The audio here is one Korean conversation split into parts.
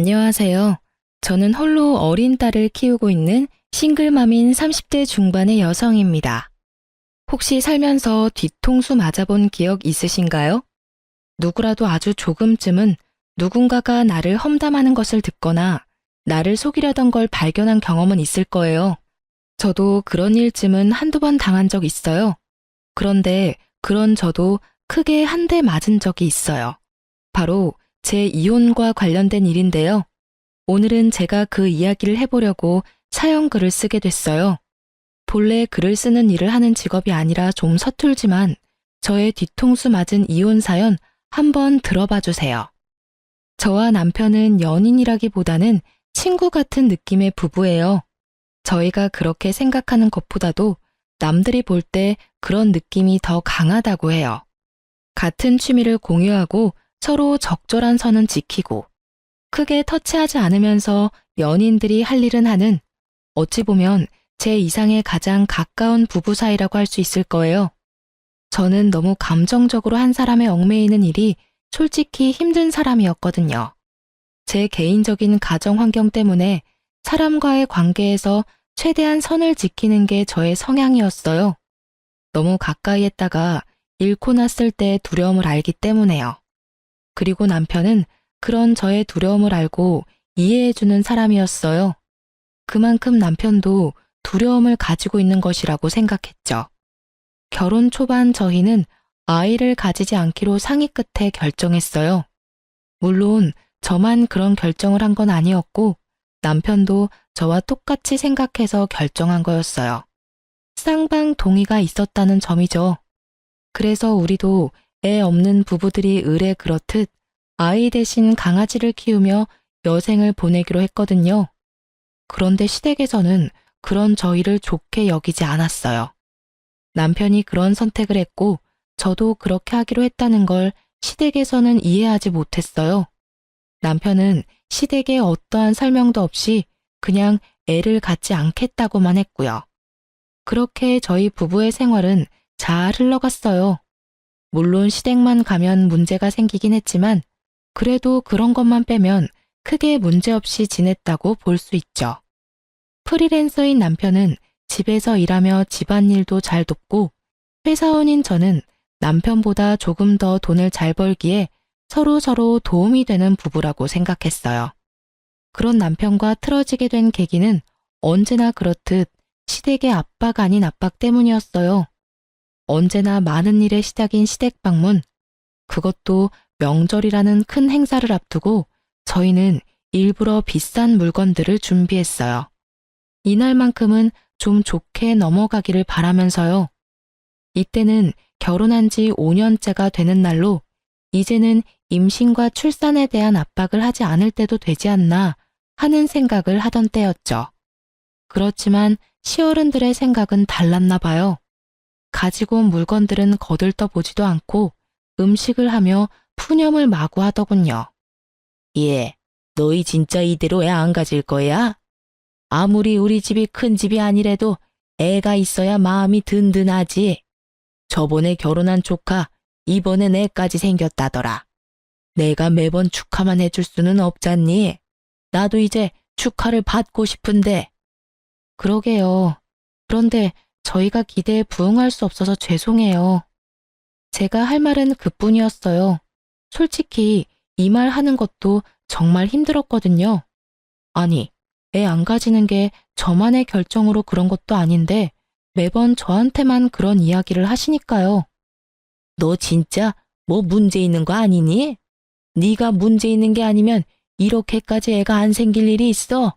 안녕하세요. 저는 홀로 어린 딸을 키우고 있는 싱글맘인 30대 중반의 여성입니다. 혹시 살면서 뒤통수 맞아본 기억 있으신가요? 누구라도 아주 조금쯤은 누군가가 나를 험담하는 것을 듣거나 나를 속이려던 걸 발견한 경험은 있을 거예요. 저도 그런 일쯤은 한두 번 당한 적 있어요. 그런데 그런 저도 크게 한 대 맞은 적이 있어요. 바로 제 이혼과 관련된 일인데요. 오늘은 제가 그 이야기를 해보려고 사연글을 쓰게 됐어요. 본래 글을 쓰는 일을 하는 직업이 아니라 좀 서툴지만 저의 뒤통수 맞은 이혼 사연 한번 들어봐 주세요. 저와 남편은 연인이라기보다는 친구 같은 느낌의 부부예요. 저희가 그렇게 생각하는 것보다도 남들이 볼 때 그런 느낌이 더 강하다고 해요. 같은 취미를 공유하고 서로 적절한 선은 지키고 크게 터치하지 않으면서 연인들이 할 일은 하는 어찌 보면 제 이상의 가장 가까운 부부 사이라고 할 수 있을 거예요. 저는 너무 감정적으로 한 사람의 얽매이는 일이 솔직히 힘든 사람이었거든요. 제 개인적인 가정 환경 때문에 사람과의 관계에서 최대한 선을 지키는 게 저의 성향이었어요. 너무 가까이 했다가 잃고 났을 때 두려움을 알기 때문에요. 그리고 남편은 그런 저의 두려움을 알고 이해해주는 사람이었어요. 그만큼 남편도 두려움을 가지고 있는 것이라고 생각했죠. 결혼 초반 저희는 아이를 가지지 않기로 상의 끝에 결정했어요. 물론 저만 그런 결정을 한 건 아니었고 남편도 저와 똑같이 생각해서 결정한 거였어요. 쌍방 동의가 있었다는 점이죠. 그래서 우리도 애 없는 부부들이 의례 그렇듯 아이 대신 강아지를 키우며 여생을 보내기로 했거든요. 그런데 시댁에서는 그런 저희를 좋게 여기지 않았어요. 남편이 그런 선택을 했고 저도 그렇게 하기로 했다는 걸 시댁에서는 이해하지 못했어요. 남편은 시댁에 어떠한 설명도 없이 그냥 애를 갖지 않겠다고만 했고요. 그렇게 저희 부부의 생활은 잘 흘러갔어요. 물론 시댁만 가면 문제가 생기긴 했지만 그래도 그런 것만 빼면 크게 문제없이 지냈다고 볼 수 있죠. 프리랜서인 남편은 집에서 일하며 집안일도 잘 돕고 회사원인 저는 남편보다 조금 더 돈을 잘 벌기에 서로 도움이 되는 부부라고 생각했어요. 그런 남편과 틀어지게 된 계기는 언제나 그렇듯 시댁의 압박 아닌 압박 때문이었어요. 언제나 많은 일의 시작인 시댁 방문, 그것도 명절이라는 큰 행사를 앞두고 저희는 일부러 비싼 물건들을 준비했어요. 이날만큼은 좀 좋게 넘어가기를 바라면서요. 이때는 결혼한 지 5년째가 되는 날로 이제는 임신과 출산에 대한 압박을 하지 않을 때도 되지 않나 하는 생각을 하던 때였죠. 그렇지만 시어른들의 생각은 달랐나 봐요. 가지고 온 물건들은 거들떠보지도 않고 음식을 하며 푸념을 마구 하더군요. 예, 너희 진짜 이대로 애 안 가질 거야? 아무리 우리 집이 큰 집이 아니래도 애가 있어야 마음이 든든하지. 저번에 결혼한 조카 이번엔 애까지 생겼다더라. 내가 매번 축하만 해줄 수는 없잖니. 나도 이제 축하를 받고 싶은데. 그러게요. 그런데 저희가 기대에 부응할 수 없어서 죄송해요. 제가 할 말은 그뿐이었어요. 솔직히 이 말 하는 것도 정말 힘들었거든요. 아니, 애 안 가지는 게 저만의 결정으로 그런 것도 아닌데 매번 저한테만 그런 이야기를 하시니까요. 너 진짜 뭐 문제 있는 거 아니니? 네가 문제 있는 게 아니면 이렇게까지 애가 안 생길 일이 있어?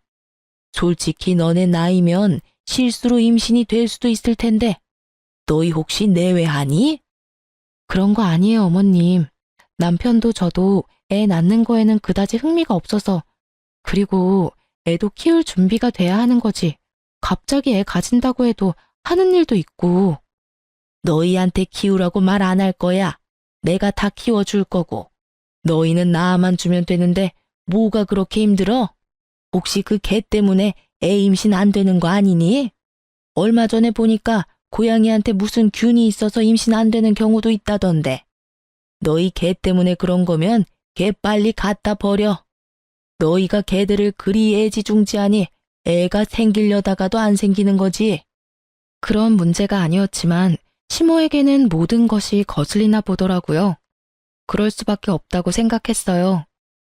솔직히 너네 나이면 실수로 임신이 될 수도 있을 텐데 너희 혹시 내외하니? 그런 거 아니에요, 어머님. 남편도 저도 애 낳는 거에는 그다지 흥미가 없어서 그리고 애도 키울 준비가 돼야 하는 거지. 갑자기 애 가진다고 해도 하는 일도 있고. 너희한테 키우라고 말 안 할 거야. 내가 다 키워줄 거고. 너희는 나만 주면 되는데 뭐가 그렇게 힘들어? 혹시 그 개 때문에 애 임신 안 되는 거 아니니? 얼마 전에 보니까 고양이한테 무슨 균이 있어서 임신 안 되는 경우도 있다던데. 너희 개 때문에 그런 거면 개 빨리 갖다 버려. 너희가 걔들을 그리 애지중지하니 애가 생기려다가도 안 생기는 거지. 그런 문제가 아니었지만 시모에게는 모든 것이 거슬리나 보더라고요. 그럴 수밖에 없다고 생각했어요.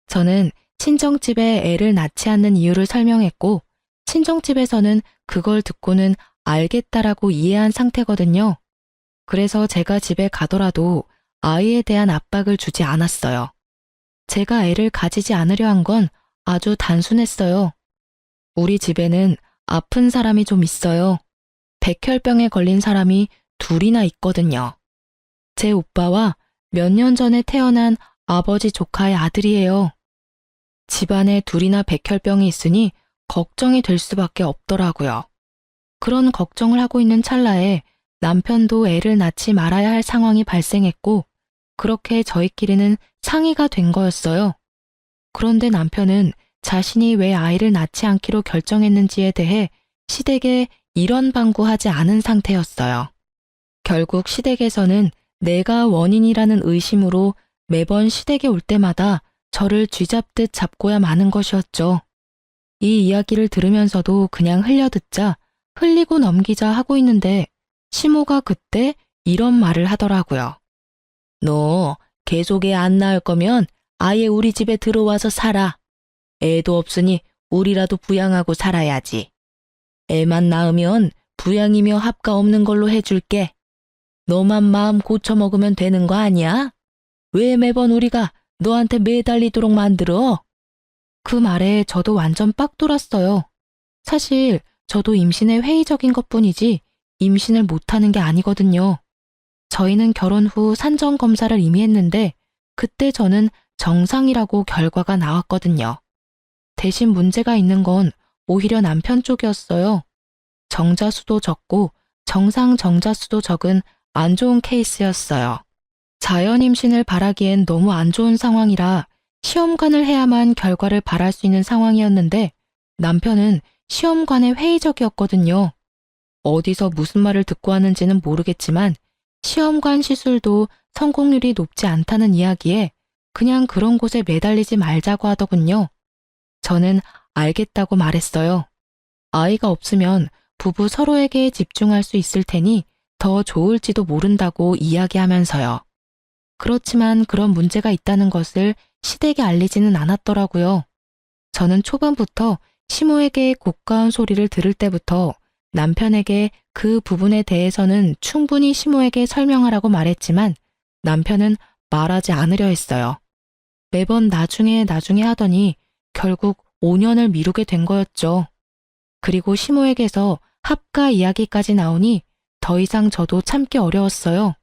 저는 친정집에 애를 낳지 않는 이유를 설명했고 친정집에서는 그걸 듣고는 알겠다라고 이해한 상태거든요. 그래서 제가 집에 가더라도 아이에 대한 압박을 주지 않았어요. 제가 애를 가지지 않으려 한 건 아주 단순했어요. 우리 집에는 아픈 사람이 좀 있어요. 백혈병에 걸린 사람이 둘이나 있거든요. 제 오빠와 몇 년 전에 태어난 아버지 조카의 아들이에요. 집안에 둘이나 백혈병이 있으니 걱정이 될 수밖에 없더라고요. 그런 걱정을 하고 있는 찰나에 남편도 애를 낳지 말아야 할 상황이 발생했고 그렇게 저희끼리는 상의가 된 거였어요. 그런데 남편은 자신이 왜 아이를 낳지 않기로 결정했는지에 대해 시댁에 이런 방구하지 않은 상태였어요. 결국 시댁에서는 내가 원인이라는 의심으로 매번 시댁에 올 때마다 저를 쥐잡듯 잡고야 마는 것이었죠. 이 이야기를 들으면서도 그냥 흘려듣자 흘리고 넘기자 하고 있는데 시모가 그때 이런 말을 하더라고요. 너 계속 애 안 낳을 거면 아예 우리 집에 들어와서 살아. 애도 없으니 우리라도 부양하고 살아야지. 애만 낳으면 부양이며 합가 없는 걸로 해줄게. 너만 마음 고쳐먹으면 되는 거 아니야? 왜 매번 우리가 너한테 매달리도록 만들어? 그 말에 저도 완전 빡 돌았어요. 사실 저도 임신에 회의적인 것뿐이지 임신을 못하는 게 아니거든요. 저희는 결혼 후 산정 검사를 이미 했는데 그때 저는 정상이라고 결과가 나왔거든요. 대신 문제가 있는 건 오히려 남편 쪽이었어요. 정자수도 적고 정상 정자수도 적은 안 좋은 케이스였어요. 자연 임신을 바라기엔 너무 안 좋은 상황이라 시험관을 해야만 결과를 바랄 수 있는 상황이었는데 남편은 시험관에 회의적이었거든요. 어디서 무슨 말을 듣고 하는지는 모르겠지만 시험관 시술도 성공률이 높지 않다는 이야기에 그냥 그런 곳에 매달리지 말자고 하더군요. 저는 알겠다고 말했어요. 아이가 없으면 부부 서로에게 집중할 수 있을 테니 더 좋을지도 모른다고 이야기하면서요. 그렇지만 그런 문제가 있다는 것을 시댁에 알리지는 않았더라고요. 저는 초반부터 시모에게 고가운 소리를 들을 때부터 남편에게 그 부분에 대해서는 충분히 시모에게 설명하라고 말했지만 남편은 말하지 않으려 했어요. 매번 나중에 하더니 결국 5년을 미루게 된 거였죠. 그리고 시모에게서 합가 이야기까지 나오니 더 이상 저도 참기 어려웠어요.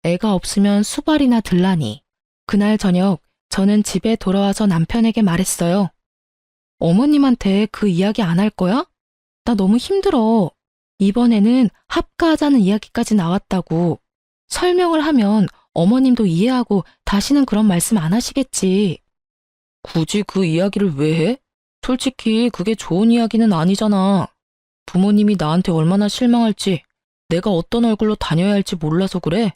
애가 없으면 수발이나 들라니. 그날 저녁 저는 집에 돌아와서 남편에게 말했어요. 어머님한테 그 이야기 안 할 거야? 나 너무 힘들어. 이번에는 합가하자는 이야기까지 나왔다고. 설명을 하면 어머님도 이해하고 다시는 그런 말씀 안 하시겠지. 굳이 그 이야기를 왜 해? 솔직히 그게 좋은 이야기는 아니잖아. 부모님이 나한테 얼마나 실망할지, 내가 어떤 얼굴로 다녀야 할지 몰라서 그래.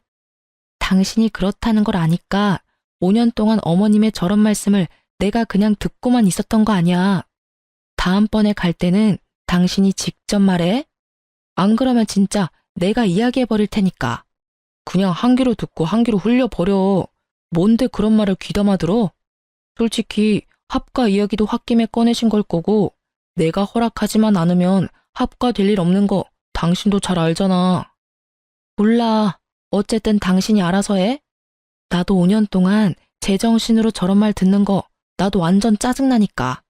당신이 그렇다는 걸 아니까 5년 동안 어머님의 저런 말씀을 내가 그냥 듣고만 있었던 거 아니야. 다음번에 갈 때는 당신이 직접 말해. 안 그러면 진짜 내가 이야기해버릴 테니까. 그냥 한 귀로 듣고 한 귀로 흘려버려. 뭔데 그런 말을 귀담아 들어? 솔직히 합가 이야기도 홧김에 꺼내신 걸 거고 내가 허락하지만 않으면 합가 될 일 없는 거 당신도 잘 알잖아. 몰라. 어쨌든 당신이 알아서 해. 나도 5년 동안 제정신으로 저런 말 듣는 거 나도 완전 짜증나니까.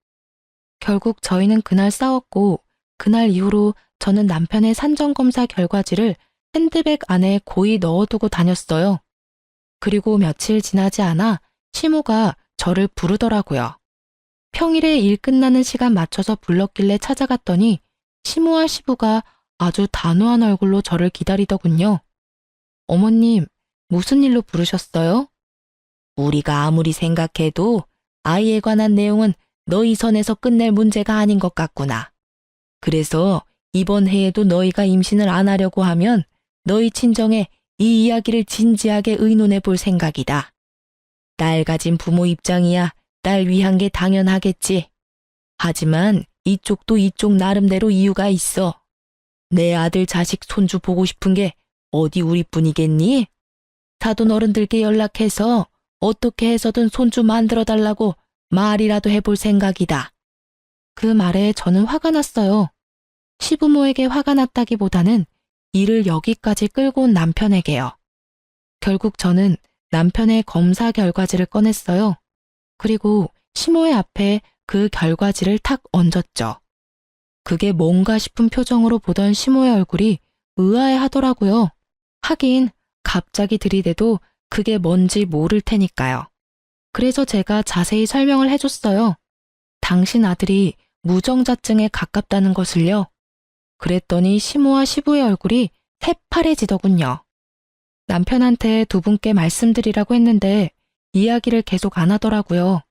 결국 저희는 그날 싸웠고 그날 이후로 저는 남편의 산정검사 결과지를 핸드백 안에 고이 넣어두고 다녔어요. 그리고 며칠 지나지 않아 시모가 저를 부르더라고요. 평일에 일 끝나는 시간 맞춰서 불렀길래 찾아갔더니 시모와 시부가 아주 단호한 얼굴로 저를 기다리더군요. 어머님, 무슨 일로 부르셨어요? 우리가 아무리 생각해도 아이에 관한 내용은 너희 선에서 끝낼 문제가 아닌 것 같구나. 그래서 이번 해에도 너희가 임신을 안 하려고 하면 너희 친정에 이 이야기를 진지하게 의논해 볼 생각이다. 딸 가진 부모 입장이야 딸 위한 게 당연하겠지. 하지만 이쪽도 이쪽 나름대로 이유가 있어. 내 아들 자식 손주 보고 싶은 게 어디 우리뿐이겠니? 사돈 어른들께 연락해서 어떻게 해서든 손주 만들어 달라고 말이라도 해볼 생각이다. 그 말에 저는 화가 났어요. 시부모에게 화가 났다기보다는 일을 여기까지 끌고 온 남편에게요. 결국 저는 남편의 검사 결과지를 꺼냈어요. 그리고 시모의 앞에 그 결과지를 탁 얹었죠. 그게 뭔가 싶은 표정으로 보던 시모의 얼굴이 의아해 하더라고요. 하긴 갑자기 들이대도 그게 뭔지 모를 테니까요. 그래서 제가 자세히 설명을 해줬어요. 당신 아들이 무정자증에 가깝다는 것을요. 그랬더니 시모와 시부의 얼굴이 새파래지더군요. 남편한테 두 분께 말씀드리라고 했는데 이야기를 계속 안 하더라고요.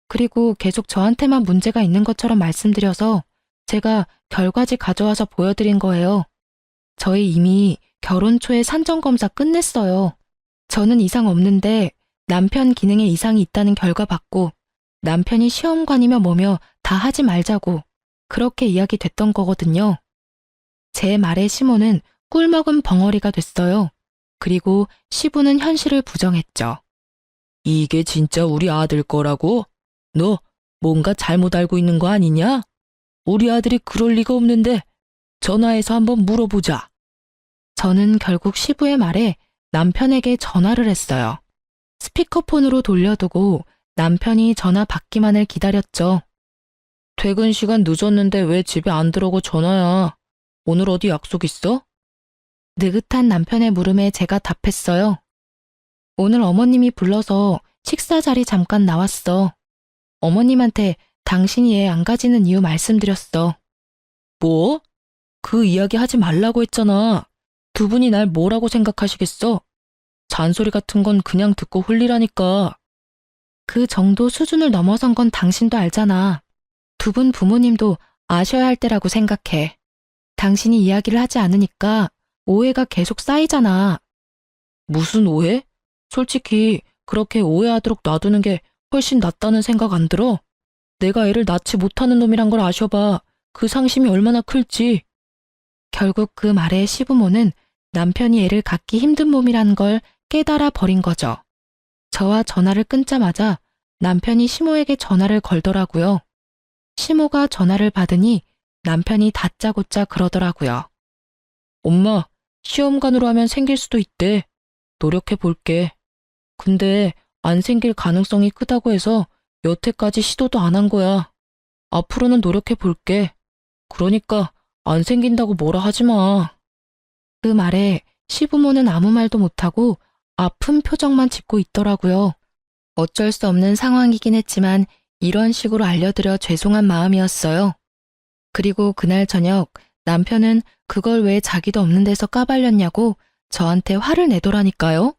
그리고 계속 저한테만 문제가 있는 것처럼 말씀드려서 제가 결과지 가져와서 보여드린 거예요. 저희 이미 결혼 초에 산정검사 끝냈어요. 저는 이상 없는데 남편 기능에 이상이 있다는 결과 받고 남편이 시험관이며 뭐며 다 하지 말자고 그렇게 이야기됐던 거거든요. 제 말에 시모는 꿀먹은 벙어리가 됐어요. 그리고 시부는 현실을 부정했죠. 이게 진짜 우리 아들 거라고? 너 뭔가 잘못 알고 있는 거 아니냐? 우리 아들이 그럴 리가 없는데 전화해서 한번 물어보자. 저는 결국 시부의 말에 남편에게 전화를 했어요. 스피커폰으로 돌려두고 남편이 전화 받기만을 기다렸죠. 퇴근 시간 늦었는데 왜 집에 안 들어오고 전화야? 오늘 어디 약속 있어? 느긋한 남편의 물음에 제가 답했어요. 오늘 어머님이 불러서 식사 자리 잠깐 나왔어. 어머님한테 당신이 애 안 가지는 이유 말씀드렸어. 뭐? 그 이야기 하지 말라고 했잖아. 두 분이 날 뭐라고 생각하시겠어? 잔소리 같은 건 그냥 듣고 홀리라니까. 그 정도 수준을 넘어선 건 당신도 알잖아. 두 분 부모님도 아셔야 할 때라고 생각해. 당신이 이야기를 하지 않으니까 오해가 계속 쌓이잖아. 무슨 오해? 솔직히 그렇게 오해하도록 놔두는 게 훨씬 낫다는 생각 안 들어? 내가 애를 낳지 못하는 놈이란 걸 아셔봐. 그 상심이 얼마나 클지. 결국 그 말에 시부모는 남편이 애를 갖기 힘든 몸이란 걸 깨달아 버린 거죠. 저와 전화를 끊자마자 남편이 시모에게 전화를 걸더라고요. 시모가 전화를 받으니 남편이 다짜고짜 그러더라고요. 엄마, 시험관으로 하면 생길 수도 있대. 노력해 볼게. 근데 안 생길 가능성이 크다고 해서 여태까지 시도도 안 한 거야. 앞으로는 노력해 볼게. 그러니까 안 생긴다고 뭐라 하지 마. 그 말에 시부모는 아무 말도 못하고 아픈 표정만 짓고 있더라고요. 어쩔 수 없는 상황이긴 했지만 이런 식으로 알려드려 죄송한 마음이었어요. 그리고 그날 저녁 남편은 그걸 왜 자기도 없는 데서 까발렸냐고 저한테 화를 내더라니까요.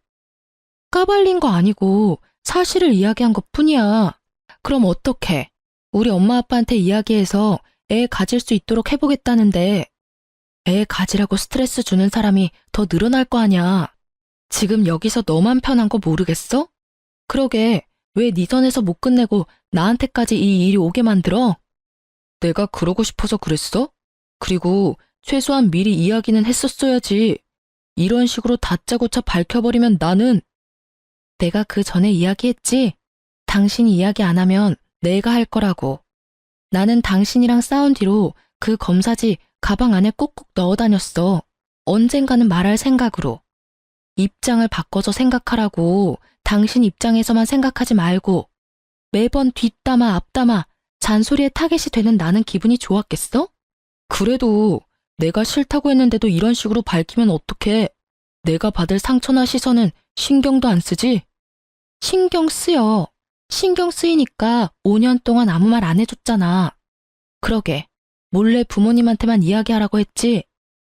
까발린 거 아니고 사실을 이야기한 것 뿐이야. 그럼 어떡해? 우리 엄마 아빠한테 이야기해서 애 가질 수 있도록 해보겠다는데 애 가지라고 스트레스 주는 사람이 더 늘어날 거 아냐. 지금 여기서 너만 편한 거 모르겠어? 그러게 왜 네 선에서 못 끝내고 나한테까지 이 일이 오게 만들어? 내가 그러고 싶어서 그랬어? 그리고 최소한 미리 이야기는 했었어야지. 이런 식으로 다짜고짜 밝혀버리면 나는 내가 그 전에 이야기했지? 당신이 이야기 안 하면 내가 할 거라고. 나는 당신이랑 싸운 뒤로 그 검사지 가방 안에 꾹꾹 넣어 다녔어. 언젠가는 말할 생각으로. 입장을 바꿔서 생각하라고. 당신 입장에서만 생각하지 말고. 매번 뒷담화 앞담화 잔소리에 타겟이 되는 나는 기분이 좋았겠어? 그래도 내가 싫다고 했는데도 이런 식으로 밝히면 어떡해. 내가 받을 상처나 시선은 신경도 안 쓰지? 신경 쓰여. 신경 쓰이니까 5년 동안 아무 말 안 해줬잖아. 그러게. 몰래 부모님한테만 이야기하라고 했지.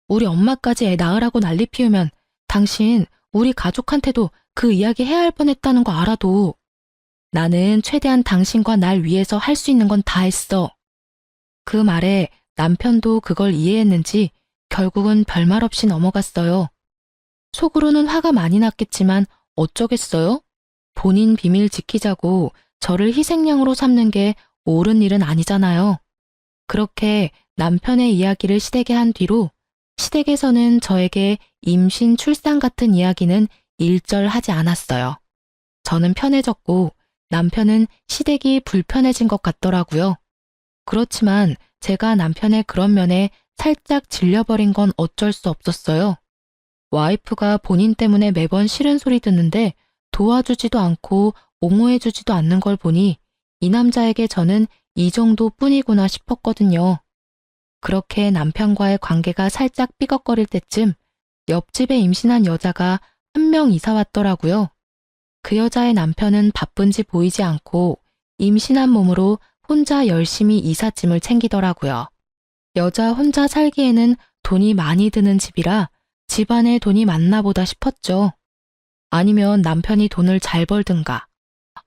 우리 엄마까지 애 낳으라고 난리 피우면 당신 우리 가족한테도 그 이야기 해야 할 뻔했다는 거 알아도 나는 최대한 당신과 날 위해서 할 수 있는 건 다 했어. 그 말에 남편도 그걸 이해했는지 결국은 별말 없이 넘어갔어요. 속으로는 화가 많이 났겠지만 어쩌겠어요? 본인 비밀 지키자고 저를 희생양으로 삼는 게 옳은 일은 아니잖아요. 그렇게 남편의 이야기를 시댁에 한 뒤로 시댁에서는 저에게 임신, 출산 같은 이야기는 일절 하지 않았어요. 저는 편해졌고 남편은 시댁이 불편해진 것 같더라고요. 그렇지만 제가 남편의 그런 면에 살짝 질려버린 건 어쩔 수 없었어요. 와이프가 본인 때문에 매번 싫은 소리 듣는데 도와주지도 않고 옹호해주지도 않는 걸 보니 이 남자에게 저는 이 정도뿐이구나 싶었거든요. 그렇게 남편과의 관계가 살짝 삐걱거릴 때쯤 옆집에 임신한 여자가 한 명 이사 왔더라고요. 그 여자의 남편은 바쁜지 보이지 않고 임신한 몸으로 혼자 열심히 이삿짐을 챙기더라고요. 여자 혼자 살기에는 돈이 많이 드는 집이라 집안에 돈이 많나 보다 싶었죠. 아니면 남편이 돈을 잘 벌든가,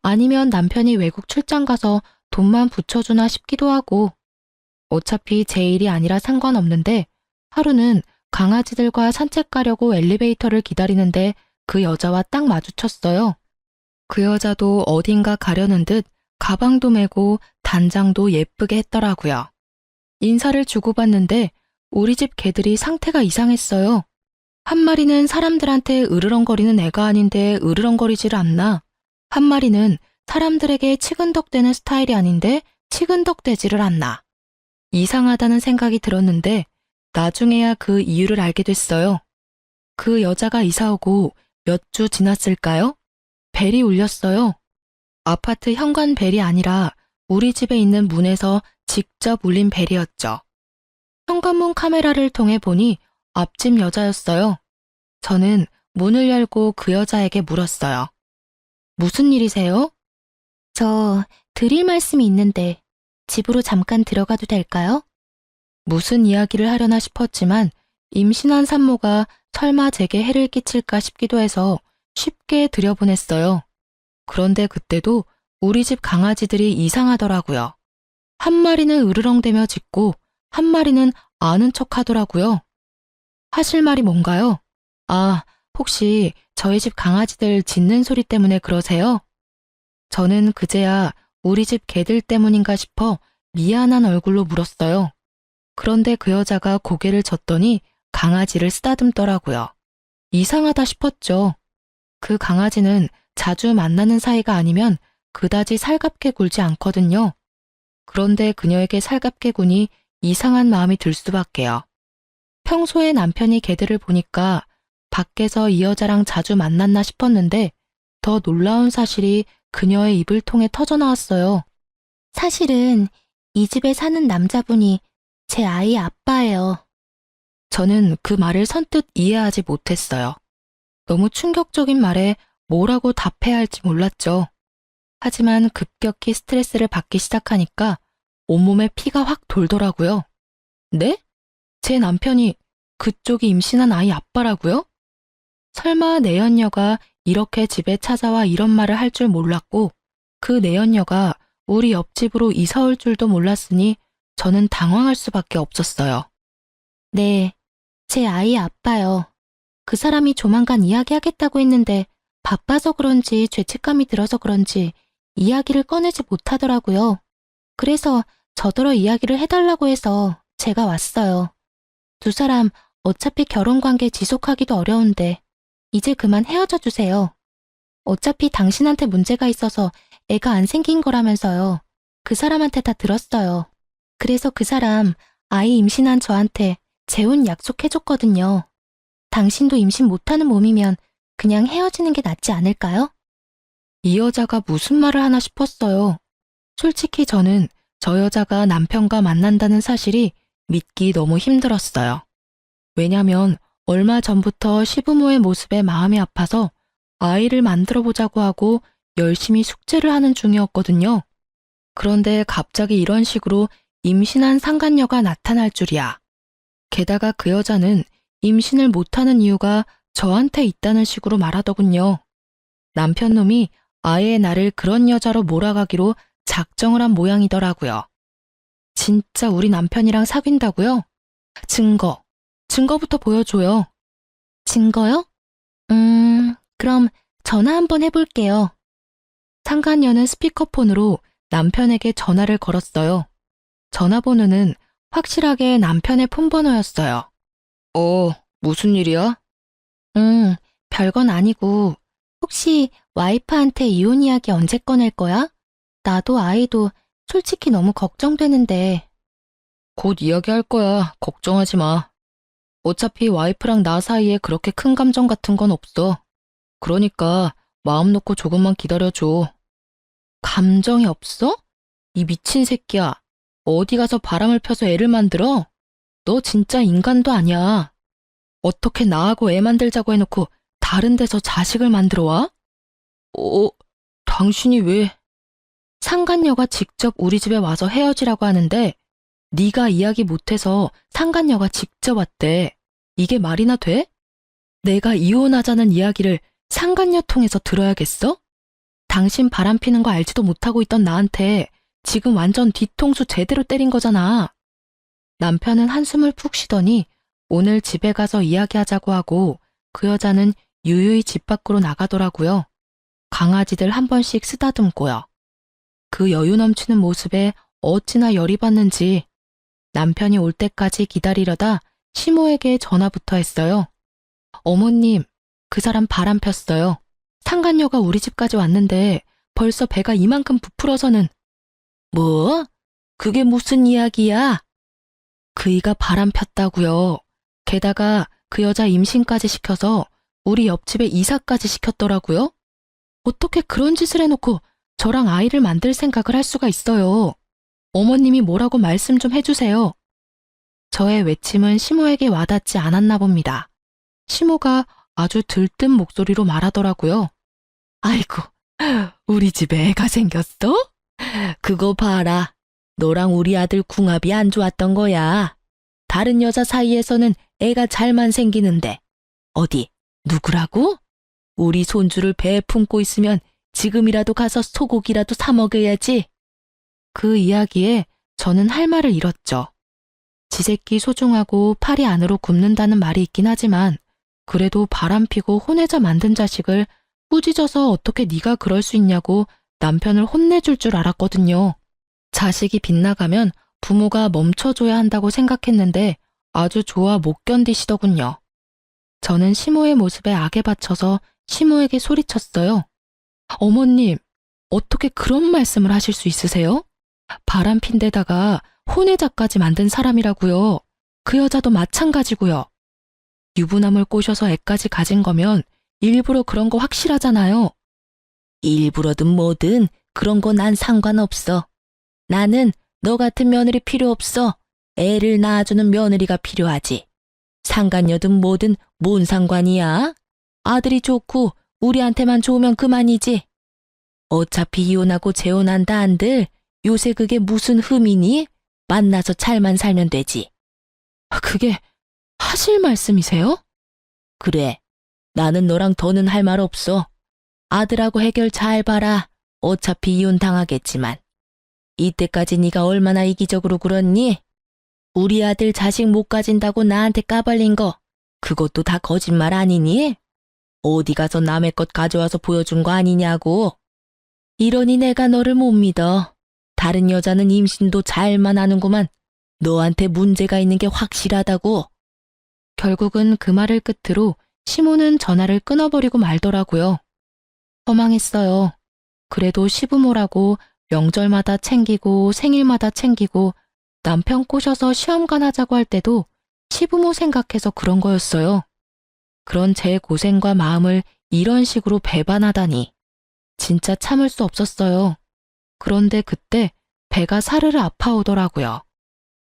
아니면 남편이 외국 출장 가서 돈만 붙여주나 싶기도 하고, 어차피 제 일이 아니라 상관없는데 하루는 강아지들과 산책 가려고 엘리베이터를 기다리는데 그 여자와 딱 마주쳤어요. 그 여자도 어딘가 가려는 듯 가방도 메고 단장도 예쁘게 했더라고요. 인사를 주고받는데 우리 집 개들이 상태가 이상했어요. 한 마리는 사람들한테 으르렁거리는 애가 아닌데 으르렁거리지를 않나. 한 마리는 사람들에게 치근덕대는 스타일이 아닌데 치근덕대지를 않나. 이상하다는 생각이 들었는데 나중에야 그 이유를 알게 됐어요. 그 여자가 이사 오고 몇 주 지났을까요? 벨이 울렸어요. 아파트 현관 벨이 아니라 우리 집에 있는 문에서 직접 울린 벨이었죠. 현관문 카메라를 통해 보니 앞집 여자였어요. 저는 문을 열고 그 여자에게 물었어요. 무슨 일이세요? 저 드릴 말씀이 있는데 집으로 잠깐 들어가도 될까요? 무슨 이야기를 하려나 싶었지만 임신한 산모가 설마 제게 해를 끼칠까 싶기도 해서 쉽게 들여보냈어요. 그런데 그때도 우리 집 강아지들이 이상하더라고요. 한 마리는 으르렁대며 짖고 한 마리는 아는 척 하더라고요. 하실 말이 뭔가요? 아, 혹시 저희 집 강아지들 짖는 소리 때문에 그러세요? 저는 그제야 우리 집 개들 때문인가 싶어 미안한 얼굴로 물었어요. 그런데 그 여자가 고개를 젓더니 강아지를 쓰다듬더라고요. 이상하다 싶었죠. 그 강아지는 자주 만나는 사이가 아니면 그다지 살갑게 굴지 않거든요. 그런데 그녀에게 살갑게 구니 이상한 마음이 들 수밖에요. 평소에 남편이 개들을 보니까 밖에서 이 여자랑 자주 만났나 싶었는데 더 놀라운 사실이 그녀의 입을 통해 터져나왔어요. 사실은 이 집에 사는 남자분이 제 아이 아빠예요. 저는 그 말을 선뜻 이해하지 못했어요. 너무 충격적인 말에 뭐라고 답해야 할지 몰랐죠. 하지만 급격히 스트레스를 받기 시작하니까 온몸에 피가 확 돌더라고요. 네? 제 남편이 그쪽이 임신한 아이 아빠라고요? 설마 내연녀가 이렇게 집에 찾아와 이런 말을 할 줄 몰랐고 그 내연녀가 우리 옆집으로 이사 올 줄도 몰랐으니 저는 당황할 수밖에 없었어요. 네, 제 아이 아빠요. 그 사람이 조만간 이야기하겠다고 했는데 바빠서 그런지 죄책감이 들어서 그런지 이야기를 꺼내지 못하더라고요. 그래서 저더러 이야기를 해달라고 해서 제가 왔어요. 두 사람 어차피 결혼관계 지속하기도 어려운데 이제 그만 헤어져 주세요. 어차피 당신한테 문제가 있어서 애가 안 생긴 거라면서요. 그 사람한테 다 들었어요. 그래서 그 사람 아이 임신한 저한테 재혼 약속해줬거든요. 당신도 임신 못하는 몸이면 그냥 헤어지는 게 낫지 않을까요? 이 여자가 무슨 말을 하나 싶었어요. 솔직히 저는 저 여자가 남편과 만난다는 사실이 믿기 너무 힘들었어요. 왜냐면 얼마 전부터 시부모의 모습에 마음이 아파서 아이를 만들어 보자고 하고 열심히 숙제를 하는 중이었거든요. 그런데 갑자기 이런 식으로 임신한 상간녀가 나타날 줄이야. 게다가 그 여자는 임신을 못하는 이유가 저한테 있다는 식으로 말하더군요. 남편놈이 아예 나를 그런 여자로 몰아가기로 작정을 한 모양이더라고요. 진짜 우리 남편이랑 사귄다고요? 증거부터 보여줘요. 증거요? 그럼 전화 한번 해볼게요. 상간녀는 스피커폰으로 남편에게 전화를 걸었어요. 전화번호는 확실하게 남편의 폰번호였어요. 무슨 일이야? 별건 아니고 혹시 와이프한테 이혼 이야기 언제 꺼낼 거야? 나도 아이도 솔직히 너무 걱정되는데. 곧 이야기할 거야. 걱정하지 마. 어차피 와이프랑 나 사이에 그렇게 큰 감정 같은 건 없어. 그러니까 마음 놓고 조금만 기다려줘. 감정이 없어? 이 미친 새끼야. 어디 가서 바람을 펴서 애를 만들어? 너 진짜 인간도 아니야. 어떻게 나하고 애 만들자고 해놓고 다른 데서 자식을 만들어 와? 당신이 왜? 상간녀가 직접 우리 집에 와서 헤어지라고 하는데 네가 이야기 못해서 상간녀가 직접 왔대. 이게 말이나 돼? 내가 이혼하자는 이야기를 상간녀 통해서 들어야겠어? 당신 바람 피는 거 알지도 못하고 있던 나한테 지금 완전 뒤통수 제대로 때린 거잖아. 남편은 한숨을 푹 쉬더니 오늘 집에 가서 이야기하자고 하고 그 여자는 유유히 집 밖으로 나가더라고요. 강아지들 한 번씩 쓰다듬고요. 그 여유 넘치는 모습에 어찌나 열이 받는지 남편이 올 때까지 기다리려다 시모에게 전화부터 했어요. 어머님, 그 사람 바람 폈어요. 상간녀가 우리 집까지 왔는데 벌써 배가 이만큼 부풀어서는. 뭐? 그게 무슨 이야기야? 그이가 바람 폈다고요. 게다가 그 여자 임신까지 시켜서 우리 옆집에 이사까지 시켰더라고요. 어떻게 그런 짓을 해놓고 저랑 아이를 만들 생각을 할 수가 있어요. 어머님이 뭐라고 말씀 좀 해주세요. 저의 외침은 시모에게 와닿지 않았나 봅니다. 시모가 아주 들뜬 목소리로 말하더라고요. 아이고, 우리 집에 애가 생겼어? 그거 봐라. 너랑 우리 아들 궁합이 안 좋았던 거야. 다른 여자 사이에서는 애가 잘만 생기는데. 어디, 누구라고? 우리 손주를 배에 품고 있으면 지금이라도 가서 소고기라도 사 먹어야지. 그 이야기에 저는 할 말을 잃었죠. 지새끼 소중하고 팔이 안으로 굽는다는 말이 있긴 하지만 그래도 바람피고 혼외자 만든 자식을 꾸짖어서 어떻게 네가 그럴 수 있냐고 남편을 혼내줄 줄 알았거든요. 자식이 빗나가면 부모가 멈춰줘야 한다고 생각했는데 아주 좋아 못 견디시더군요. 저는 시모의 모습에 악에 받쳐서 시모에게 소리쳤어요. 어머님, 어떻게 그런 말씀을 하실 수 있으세요? 바람핀 데다가 혼외자까지 만든 사람이라고요. 그 여자도 마찬가지고요. 유부남을 꼬셔서 애까지 가진 거면 일부러 그런 거 확실하잖아요. 일부러든 뭐든 그런 거 난 상관없어. 나는 너 같은 며느리 필요 없어. 애를 낳아주는 며느리가 필요하지. 상간녀든 뭐든 뭔 상관이야? 아들이 좋고 우리한테만 좋으면 그만이지. 어차피 이혼하고 재혼한다 한들 요새 그게 무슨 흠이니? 만나서 잘만 살면 되지. 그게 하실 말씀이세요? 그래. 나는 너랑 더는 할 말 없어. 아들하고 해결 잘 봐라. 어차피 이혼 당하겠지만. 이때까지 네가 얼마나 이기적으로 굴었니? 우리 아들 자식 못 가진다고 나한테 까발린 거 그것도 다 거짓말 아니니? 어디 가서 남의 것 가져와서 보여준 거 아니냐고. 이러니 내가 너를 못 믿어. 다른 여자는 임신도 잘만 하는구만. 너한테 문제가 있는 게 확실하다고. 결국은 그 말을 끝으로 시모는 전화를 끊어버리고 말더라고요. 허망했어요. 그래도 시부모라고 명절마다 챙기고 생일마다 챙기고 남편 꼬셔서 시험관 하자고 할 때도 시부모 생각해서 그런 거였어요. 그런 제 고생과 마음을 이런 식으로 배반하다니. 진짜 참을 수 없었어요. 그런데 그때 배가 사르르 아파오더라고요.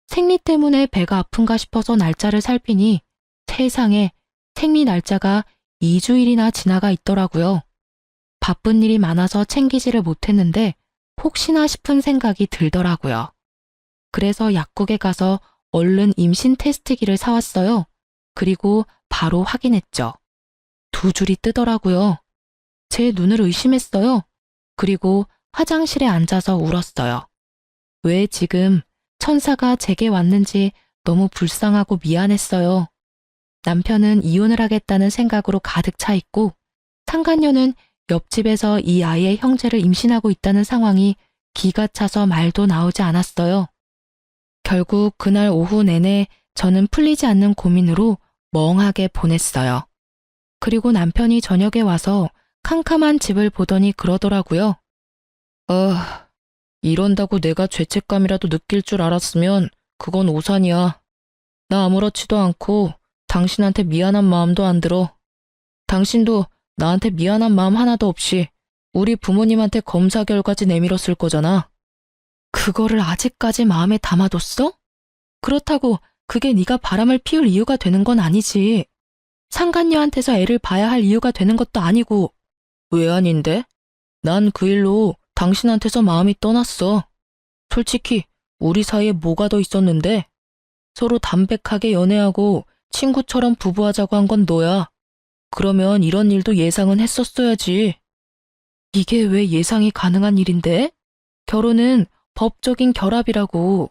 생리 때문에 배가 아픈가 싶어서 날짜를 살피니 세상에 생리 날짜가 2주일이나 지나가 있더라고요. 바쁜 일이 많아서 챙기지를 못했는데 혹시나 싶은 생각이 들더라고요. 그래서 약국에 가서 얼른 임신 테스트기를 사왔어요. 그리고 바로 확인했죠. 2줄이 뜨더라고요. 제 눈을 의심했어요. 그리고 화장실에 앉아서 울었어요. 왜 지금 천사가 제게 왔는지 너무 불쌍하고 미안했어요. 남편은 이혼을 하겠다는 생각으로 가득 차 있고 상간녀는 옆집에서 이 아이의 형제를 임신하고 있다는 상황이 기가 차서 말도 나오지 않았어요. 결국 그날 오후 내내 저는 풀리지 않는 고민으로 멍하게 보냈어요. 그리고 남편이 저녁에 와서 캄캄한 집을 보더니 그러더라고요. 이런다고 내가 죄책감이라도 느낄 줄 알았으면 그건 오산이야. 나 아무렇지도 않고 당신한테 미안한 마음도 안 들어. 당신도 나한테 미안한 마음 하나도 없이 우리 부모님한테 검사 결과지 내밀었을 거잖아. 그거를 아직까지 마음에 담아뒀어? 그렇다고 그게 네가 바람을 피울 이유가 되는 건 아니지. 상간녀한테서 애를 봐야 할 이유가 되는 것도 아니고. 왜 아닌데? 난 그 일로 당신한테서 마음이 떠났어. 솔직히 우리 사이에 뭐가 더 있었는데? 서로 담백하게 연애하고 친구처럼 부부하자고 한 건 너야. 그러면 이런 일도 예상은 했었어야지. 이게 왜 예상이 가능한 일인데? 결혼은 법적인 결합이라고.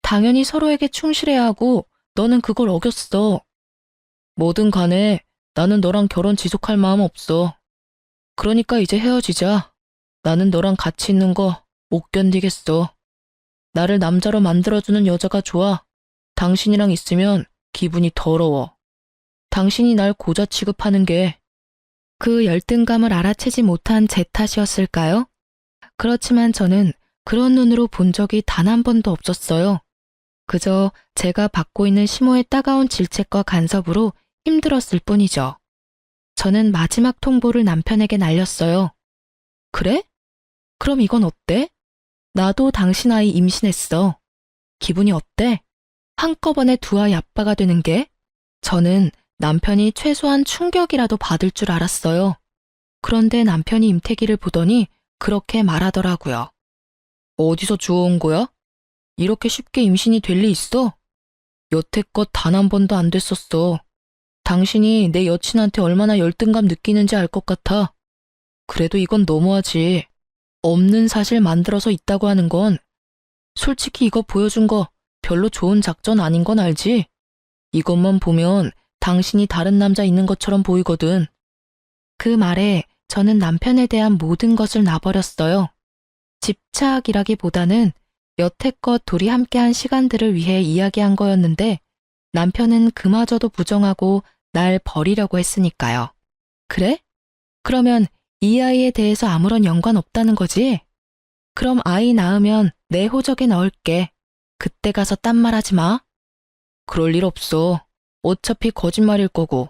당연히 서로에게 충실해야 하고 너는 그걸 어겼어. 뭐든 간에 나는 너랑 결혼 지속할 마음 없어. 그러니까 이제 헤어지자. 나는 너랑 같이 있는 거 못 견디겠어. 나를 남자로 만들어주는 여자가 좋아. 당신이랑 있으면 기분이 더러워. 당신이 날 고자 취급하는 게 그 열등감을 알아채지 못한 제 탓이었을까요? 그렇지만 저는 그런 눈으로 본 적이 단 한 번도 없었어요. 그저 제가 받고 있는 시모의 따가운 질책과 간섭으로 힘들었을 뿐이죠. 저는 마지막 통보를 남편에게 날렸어요. 그래? 그럼 이건 어때? 나도 당신 아이 임신했어. 기분이 어때? 한꺼번에 두 아이 아빠가 되는 게? 저는 남편이 최소한 충격이라도 받을 줄 알았어요. 그런데 남편이 임태기를 보더니 그렇게 말하더라고요. 어디서 주워온 거야? 이렇게 쉽게 임신이 될 리 있어? 여태껏 단 한 번도 안 됐었어. 당신이 내 여친한테 얼마나 열등감 느끼는지 알 것 같아. 그래도 이건 너무하지. 없는 사실 만들어서 있다고 하는 건 솔직히 이거 보여준 거 별로 좋은 작전 아닌 건 알지? 이것만 보면 당신이 다른 남자 있는 것처럼 보이거든. 그 말에 저는 남편에 대한 모든 것을 놔버렸어요. 집착이라기보다는 여태껏 둘이 함께한 시간들을 위해 이야기한 거였는데 남편은 그마저도 부정하고 날 버리려고 했으니까요. 그래? 그러면 이 아이에 대해서 아무런 연관 없다는 거지? 그럼 아이 낳으면 내 호적에 넣을게. 그때 가서 딴 말 하지 마. 그럴 일 없어. 어차피 거짓말일 거고.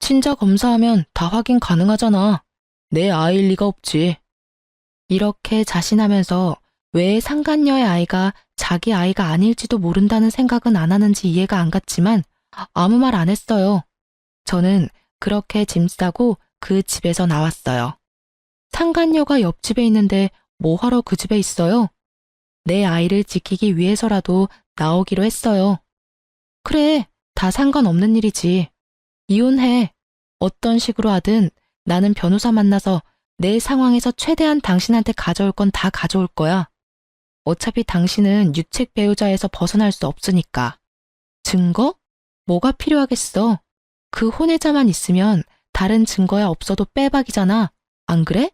친자 검사하면 다 확인 가능하잖아. 내 아이일 리가 없지. 이렇게 자신하면서 왜 상간녀의 아이가 자기 아이가 아닐지도 모른다는 생각은 안 하는지 이해가 안 갔지만 아무 말 안 했어요. 저는 그렇게 짐 싸고 그 집에서 나왔어요. 상간녀가 옆집에 있는데 뭐하러 그 집에 있어요? 내 아이를 지키기 위해서라도 나오기로 했어요. 그래, 다 상관없는 일이지. 이혼해. 어떤 식으로 하든 나는 변호사 만나서 내 상황에서 최대한 당신한테 가져올 건 다 가져올 거야. 어차피 당신은 유책 배우자에서 벗어날 수 없으니까. 증거? 뭐가 필요하겠어. 그 혼외자만 있으면 다른 증거야 없어도 빼박이잖아. 안 그래?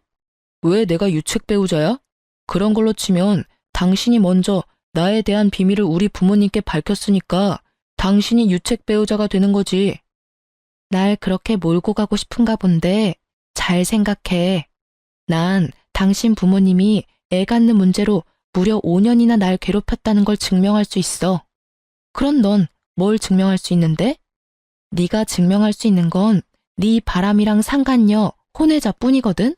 왜 내가 유책 배우자야? 그런 걸로 치면 당신이 먼저 나에 대한 비밀을 우리 부모님께 밝혔으니까 당신이 유책 배우자가 되는 거지. 날 그렇게 몰고 가고 싶은가 본데 잘 생각해. 난 당신 부모님이 애 갖는 문제로 무려 5년이나 날 괴롭혔다는 걸 증명할 수 있어. 그럼 넌 뭘 증명할 수 있는데? 네가 증명할 수 있는 건 네 바람이랑 상간녀, 혼외자뿐이거든?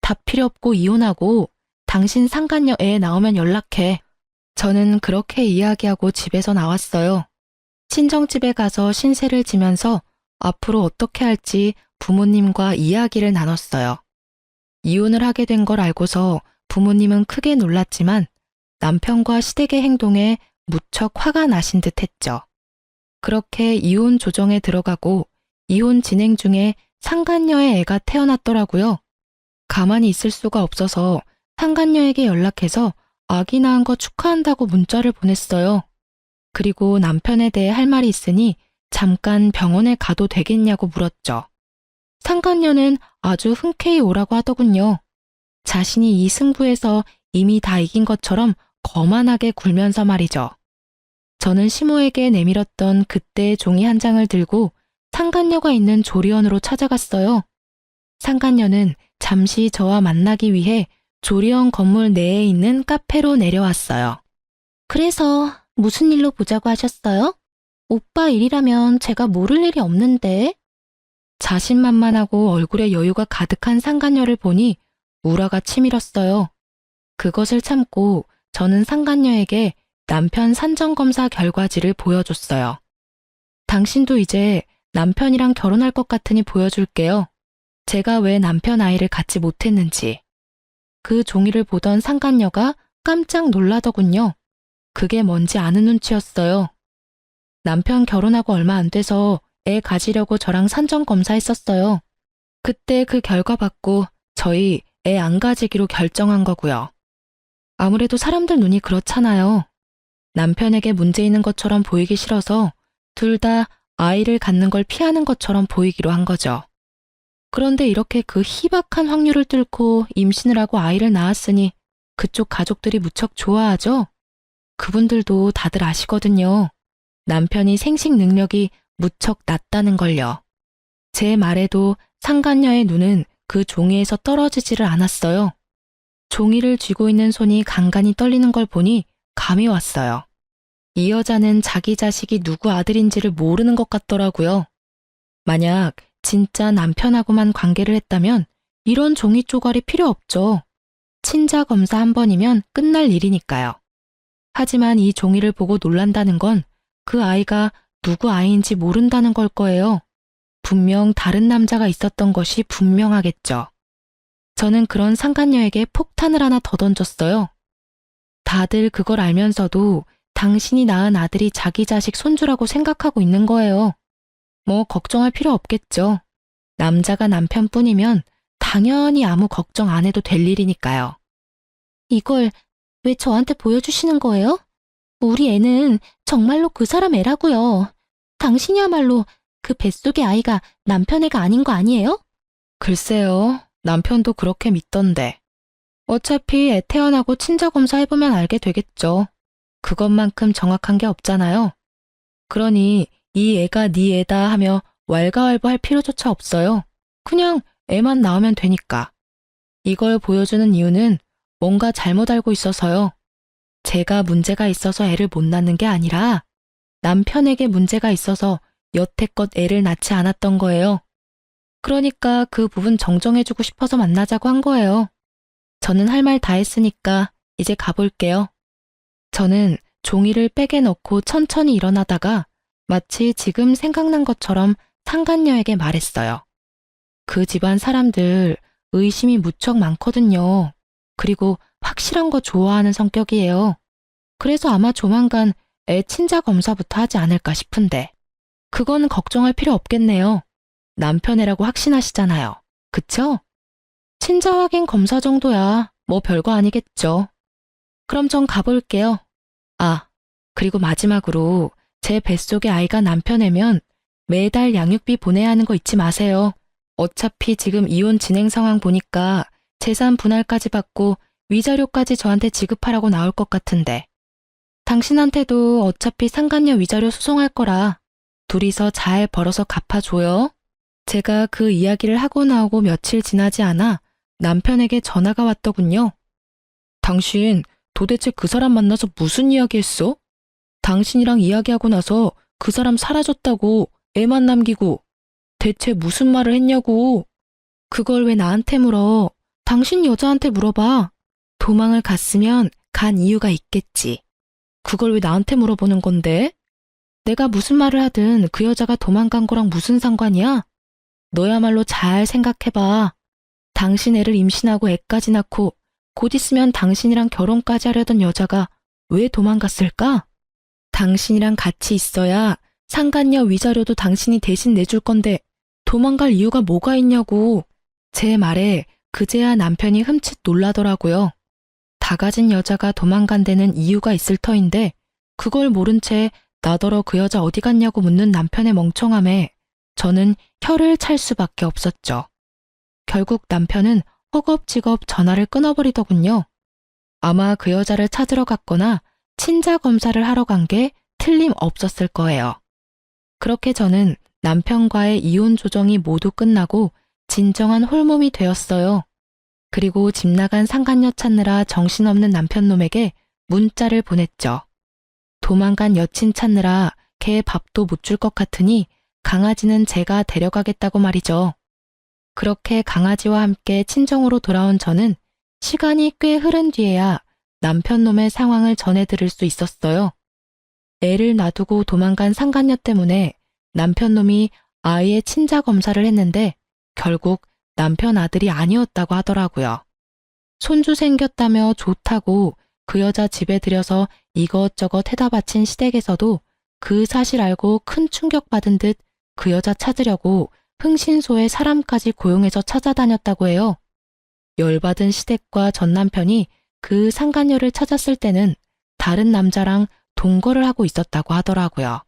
다 필요 없고 이혼하고 당신 상간녀 애 나오면 연락해. 저는 그렇게 이야기하고 집에서 나왔어요. 친정집에 가서 신세를 지면서 앞으로 어떻게 할지 부모님과 이야기를 나눴어요. 이혼을 하게 된 걸 알고서 부모님은 크게 놀랐지만 남편과 시댁의 행동에 무척 화가 나신 듯 했죠. 그렇게 이혼 조정에 들어가고 이혼 진행 중에 상간녀의 애가 태어났더라고요. 가만히 있을 수가 없어서 상간녀에게 연락해서 아기 낳은 거 축하한다고 문자를 보냈어요. 그리고 남편에 대해 할 말이 있으니 잠깐 병원에 가도 되겠냐고 물었죠. 상간녀는 아주 흔쾌히 오라고 하더군요. 자신이 이 승부에서 이미 다 이긴 것처럼 거만하게 굴면서 말이죠. 저는 시모에게 내밀었던 그때의 종이 한 장을 들고 상간녀가 있는 조리원으로 찾아갔어요. 상간녀는 잠시 저와 만나기 위해 조리원 건물 내에 있는 카페로 내려왔어요. 그래서 무슨 일로 보자고 하셨어요? 오빠 일이라면 제가 모를 일이 없는데. 자신만만하고 얼굴에 여유가 가득한 상간녀를 보니 우라가 치밀었어요. 그것을 참고 저는 상간녀에게 남편 산정검사 결과지를 보여줬어요. 당신도 이제 남편이랑 결혼할 것 같으니 보여줄게요. 제가 왜 남편 아이를 갖지 못했는지. 그 종이를 보던 상간녀가 깜짝 놀라더군요. 그게 뭔지 아는 눈치였어요. 남편 결혼하고 얼마 안 돼서 애 가지려고 저랑 산정검사했었어요. 그때 그 결과 받고 저희 애 안 가지기로 결정한 거고요. 아무래도 사람들 눈이 그렇잖아요. 남편에게 문제 있는 것처럼 보이기 싫어서 둘 다 아이를 갖는 걸 피하는 것처럼 보이기로 한 거죠. 그런데 이렇게 그 희박한 확률을 뚫고 임신을 하고 아이를 낳았으니 그쪽 가족들이 무척 좋아하죠? 그분들도 다들 아시거든요. 남편이 생식 능력이 무척 낮다는 걸요. 제 말에도 상간녀의 눈은 그 종이에서 떨어지지를 않았어요. 종이를 쥐고 있는 손이 간간히 떨리는 걸 보니 감이 왔어요. 이 여자는 자기 자식이 누구 아들인지를 모르는 것 같더라고요. 만약 진짜 남편하고만 관계를 했다면 이런 종이 쪼가리 필요 없죠. 친자 검사 한 번이면 끝날 일이니까요. 하지만 이 종이를 보고 놀란다는 건 그 아이가 누구 아이인지 모른다는 걸 거예요. 분명 다른 남자가 있었던 것이 분명하겠죠. 저는 그런 상간녀에게 폭탄을 하나 더 던졌어요. 다들 그걸 알면서도 당신이 낳은 아들이 자기 자식 손주라고 생각하고 있는 거예요. 뭐 걱정할 필요 없겠죠. 남자가 남편뿐이면 당연히 아무 걱정 안 해도 될 일이니까요. 이걸 왜 저한테 보여주시는 거예요? 우리 애는 정말로 그 사람 애라고요. 당신이야말로 그 뱃속의 아이가 남편 애가 아닌 거 아니에요? 글쎄요. 남편도 그렇게 믿던데. 어차피 애 태어나고 친자검사 해보면 알게 되겠죠. 그것만큼 정확한 게 없잖아요. 그러니 이 애가 네 애다 하며 왈가왈부할 필요조차 없어요. 그냥 애만 낳으면 되니까. 이걸 보여주는 이유는 뭔가 잘못 알고 있어서요. 제가 문제가 있어서 애를 못 낳는 게 아니라 남편에게 문제가 있어서 여태껏 애를 낳지 않았던 거예요. 그러니까 그 부분 정정해주고 싶어서 만나자고 한 거예요. 저는 할 말 다 했으니까 이제 가볼게요. 저는 종이를 백에 넣고 천천히 일어나다가 마치 지금 생각난 것처럼 상간녀에게 말했어요. 그 집안 사람들 의심이 무척 많거든요. 그리고 확실한 거 좋아하는 성격이에요. 그래서 아마 조만간 애 친자 검사부터 하지 않을까 싶은데. 그건 걱정할 필요 없겠네요. 남편애라고 확신하시잖아요. 그쵸? 친자 확인 검사 정도야 뭐 별거 아니겠죠. 그럼 전 가볼게요. 아, 그리고 마지막으로 제 뱃속의 아이가 남편애면 매달 양육비 보내야 하는 거 잊지 마세요. 어차피 지금 이혼 진행 상황 보니까 재산 분할까지 받고 위자료까지 저한테 지급하라고 나올 것 같은데. 당신한테도 어차피 상간녀 위자료 소송할 거라 둘이서 잘 벌어서 갚아줘요. 제가 그 이야기를 하고 나오고 며칠 지나지 않아 남편에게 전화가 왔더군요. 당신 도대체 그 사람 만나서 무슨 이야기 했어? 당신이랑 이야기하고 나서 그 사람 사라졌다고 애만 남기고 대체 무슨 말을 했냐고. 그걸 왜 나한테 물어? 당신 여자한테 물어봐. 도망을 갔으면 간 이유가 있겠지. 그걸 왜 나한테 물어보는 건데? 내가 무슨 말을 하든 그 여자가 도망간 거랑 무슨 상관이야? 너야말로 잘 생각해봐. 당신 애를 임신하고 애까지 낳고 곧 있으면 당신이랑 결혼까지 하려던 여자가 왜 도망갔을까? 당신이랑 같이 있어야 상간녀 위자료도 당신이 대신 내줄 건데 도망갈 이유가 뭐가 있냐고. 제 말에 그제야 남편이 흠칫 놀라더라고요. 다 가진 여자가 도망간 데는 이유가 있을 터인데 그걸 모른 채 나더러 그 여자 어디 갔냐고 묻는 남편의 멍청함에 저는 혀를 찰 수밖에 없었죠. 결국 남편은 허겁지겁 전화를 끊어버리더군요. 아마 그 여자를 찾으러 갔거나 친자 검사를 하러 간 게 틀림없었을 거예요. 그렇게 저는 남편과의 이혼 조정이 모두 끝나고 진정한 홀몸이 되었어요. 그리고 집 나간 상간녀 찾느라 정신없는 남편놈에게 문자를 보냈죠. 도망간 여친 찾느라 걔 밥도 못 줄 것 같으니 강아지는 제가 데려가겠다고 말이죠. 그렇게 강아지와 함께 친정으로 돌아온 저는 시간이 꽤 흐른 뒤에야 남편놈의 상황을 전해 들을 수 있었어요. 애를 놔두고 도망간 상간녀 때문에 남편놈이 아이의 친자 검사를 했는데 결국 남편 아들이 아니었다고 하더라고요. 손주 생겼다며 좋다고 그 여자 집에 들여서 이것저것 해다 바친 시댁에서도 그 사실 알고 큰 충격받은 듯 그 여자 찾으려고 흥신소에 사람까지 고용해서 찾아다녔다고 해요. 열받은 시댁과 전 남편이 그 상간녀를 찾았을 때는 다른 남자랑 동거를 하고 있었다고 하더라고요.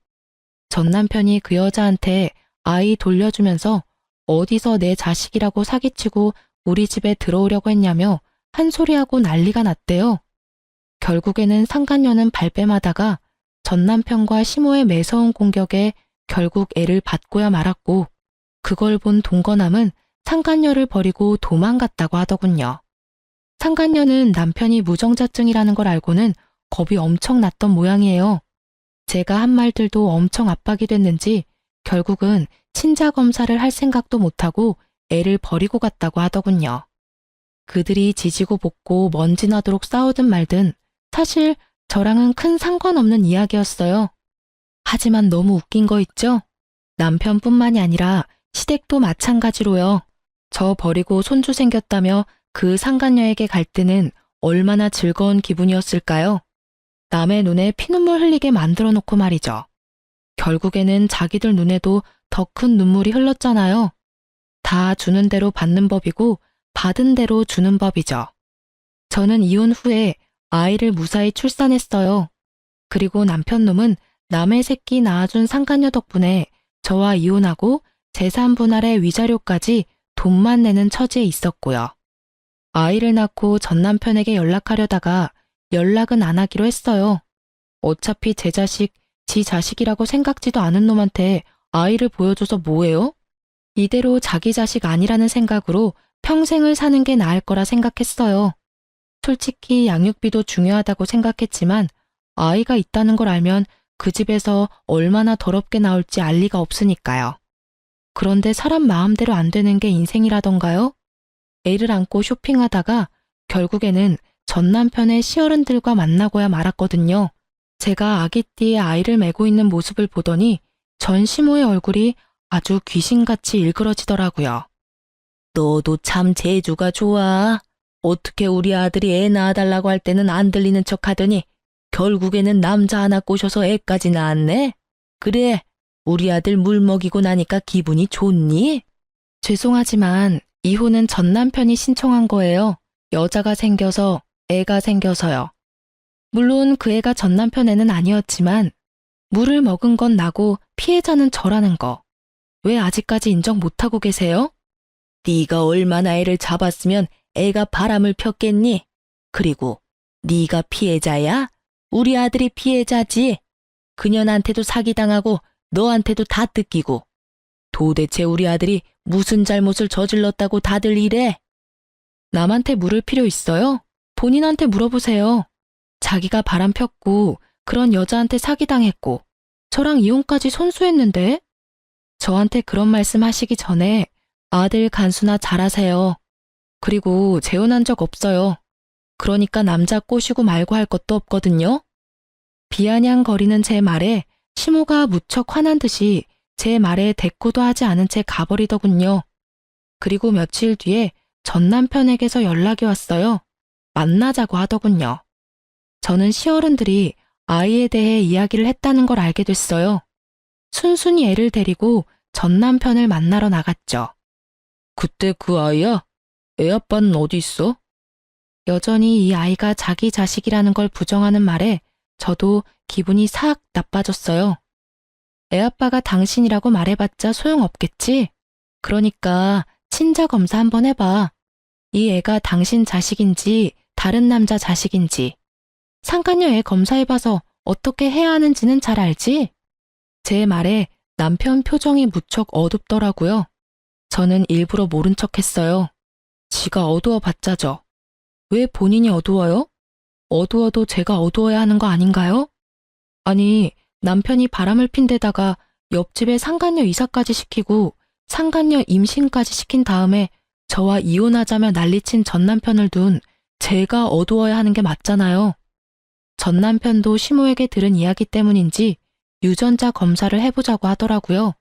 전 남편이 그 여자한테 아이 돌려주면서 어디서 내 자식이라고 사기치고 우리 집에 들어오려고 했냐며 한 소리하고 난리가 났대요. 결국에는 상간녀는 발뺌하다가 전 남편과 시모의 매서운 공격에 결국 애를 받고야 말았고 그걸 본 동거남은 상간녀를 버리고 도망갔다고 하더군요. 상간녀는 남편이 무정자증이라는 걸 알고는 겁이 엄청 났던 모양이에요. 제가 한 말들도 엄청 압박이 됐는지 결국은 친자 검사를 할 생각도 못하고 애를 버리고 갔다고 하더군요. 그들이 지지고 볶고 먼지 나도록 싸우든 말든 사실 저랑은 큰 상관없는 이야기였어요. 하지만 너무 웃긴 거 있죠? 남편뿐만이 아니라 시댁도 마찬가지로요. 저 버리고 손주 생겼다며 그 상간녀에게 갈 때는 얼마나 즐거운 기분이었을까요? 남의 눈에 피눈물 흘리게 만들어 놓고 말이죠. 결국에는 자기들 눈에도 더 큰 눈물이 흘렀잖아요. 다 주는 대로 받는 법이고 받은 대로 주는 법이죠. 저는 이혼 후에 아이를 무사히 출산했어요. 그리고 남편놈은 남의 새끼 낳아준 상간녀 덕분에 저와 이혼하고 재산 분할의 위자료까지 돈만 내는 처지에 있었고요. 아이를 낳고 전 남편에게 연락하려다가 연락은 안 하기로 했어요. 어차피 제 자식, 지 자식이라고 생각지도 않은 놈한테 아이를 보여줘서 뭐해요? 이대로 자기 자식 아니라는 생각으로 평생을 사는 게 나을 거라 생각했어요. 솔직히 양육비도 중요하다고 생각했지만 아이가 있다는 걸 알면 그 집에서 얼마나 더럽게 나올지 알 리가 없으니까요. 그런데 사람 마음대로 안 되는 게 인생이라던가요? 애를 안고 쇼핑하다가 결국에는 전 남편의 시어른들과 만나고야 말았거든요. 제가 아기띠에 아이를 메고 있는 모습을 보더니 전 시모의 얼굴이 아주 귀신같이 일그러지더라고요. 너도 참 재주가 좋아. 어떻게 우리 아들이 애 낳아달라고 할 때는 안 들리는 척 하더니 결국에는 남자 하나 꼬셔서 애까지 낳았네? 그래, 우리 아들 물 먹이고 나니까 기분이 좋니? 죄송하지만 이혼은 전 남편이 신청한 거예요. 여자가 생겨서, 애가 생겨서요. 물론 그 애가 전 남편 애는 아니었지만 물을 먹은 건 나고 피해자는 저라는 거. 왜 아직까지 인정 못하고 계세요? 네가 얼마나 애를 잡았으면 애가 바람을 폈겠니? 그리고 네가 피해자야? 우리 아들이 피해자지. 그년한테도 사기당하고 너한테도 다 뜯기고. 도대체 우리 아들이 무슨 잘못을 저질렀다고 다들 이래? 남한테 물을 필요 있어요? 본인한테 물어보세요. 자기가 바람 폈고 그런 여자한테 사기당했고 저랑 이혼까지 손수했는데? 저한테 그런 말씀 하시기 전에 아들 간수나 잘하세요. 그리고 재혼한 적 없어요. 그러니까 남자 꼬시고 말고 할 것도 없거든요. 비아냥거리는 제 말에 시모가 무척 화난 듯이 제 말에 대꾸도 하지 않은 채 가버리더군요. 그리고 며칠 뒤에 전 남편에게서 연락이 왔어요. 만나자고 하더군요. 저는 시어른들이 아이에 대해 이야기를 했다는 걸 알게 됐어요. 순순히 애를 데리고 전 남편을 만나러 나갔죠. 그때 그 아이야? 애 아빠는 어디 있어? 여전히 이 아이가 자기 자식이라는 걸 부정하는 말에 저도 기분이 싹 나빠졌어요. 애아빠가 당신이라고 말해봤자 소용없겠지? 그러니까 친자 검사 한번 해봐. 이 애가 당신 자식인지 다른 남자 자식인지. 상간녀 애 검사해봐서 어떻게 해야 하는지는 잘 알지? 제 말에 남편 표정이 무척 어둡더라고요. 저는 일부러 모른 척했어요. 지가 어두워봤자죠. 왜 본인이 어두워요? 어두워도 제가 어두워야 하는 거 아닌가요? 아니, 남편이 바람을 핀 데다가 옆집에 상간녀 이사까지 시키고 상간녀 임신까지 시킨 다음에 저와 이혼하자며 난리친 전 남편을 둔 제가 어두워야 하는 게 맞잖아요. 전 남편도 시모에게 들은 이야기 때문인지 유전자 검사를 해보자고 하더라고요.